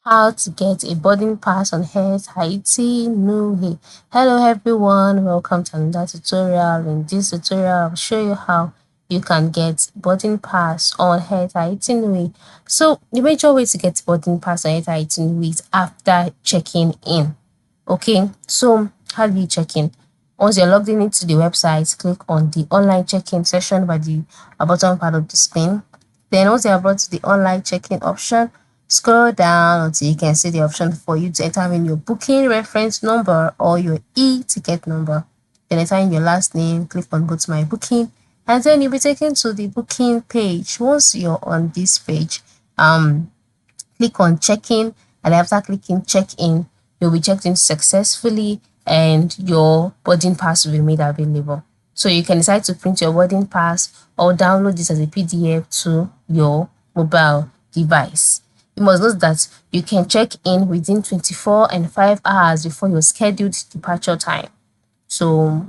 How to get a boarding pass on Air Tahiti Nui. Hello everyone, welcome to another tutorial. In this tutorial, I'll show you how you can get boarding pass on Air Tahiti Nui. So the major way to get boarding pass on Air Tahiti Nui is after checking in. Okay, so how do you check in? Once you're logged in into the website, click on the online check-in section by the bottom part of the screen. Then once you're brought to the online check-in option, scroll down until you can see the option for you to enter in your booking reference number or your e-ticket number. Then enter in your last name, click on go to my booking, and then you'll be taken to the booking page. Once you're on this page, click on check-in, and after clicking check-in, you'll be checked in successfully and your boarding pass will be made available. So you can decide to print your boarding pass or download this as a PDF to your mobile device. You must note that you can check in within 24 and 5 hours before your scheduled departure time. So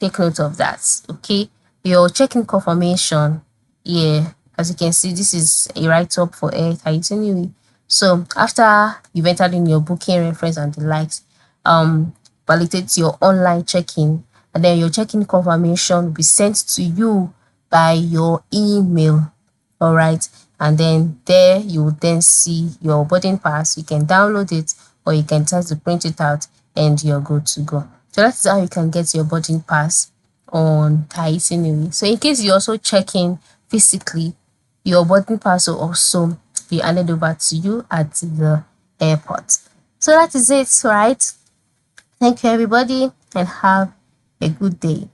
take note of that, okay? Your check-in confirmation, yeah, as you can see, this is a write-up for Air Tahiti Nui. So after you've entered in your booking reference and the likes, validate your online check-in, and then your check-in confirmation will be sent to you by your email. All right, and then there you will then see your boarding pass. You can download it or you can try to print it out and you're good to go. So that's how you can get your boarding pass on Tahiti Nui. So in case you also check in physically, your boarding pass will also be handed over to you at the airport. So that is it, right? Thank you everybody and have a good day.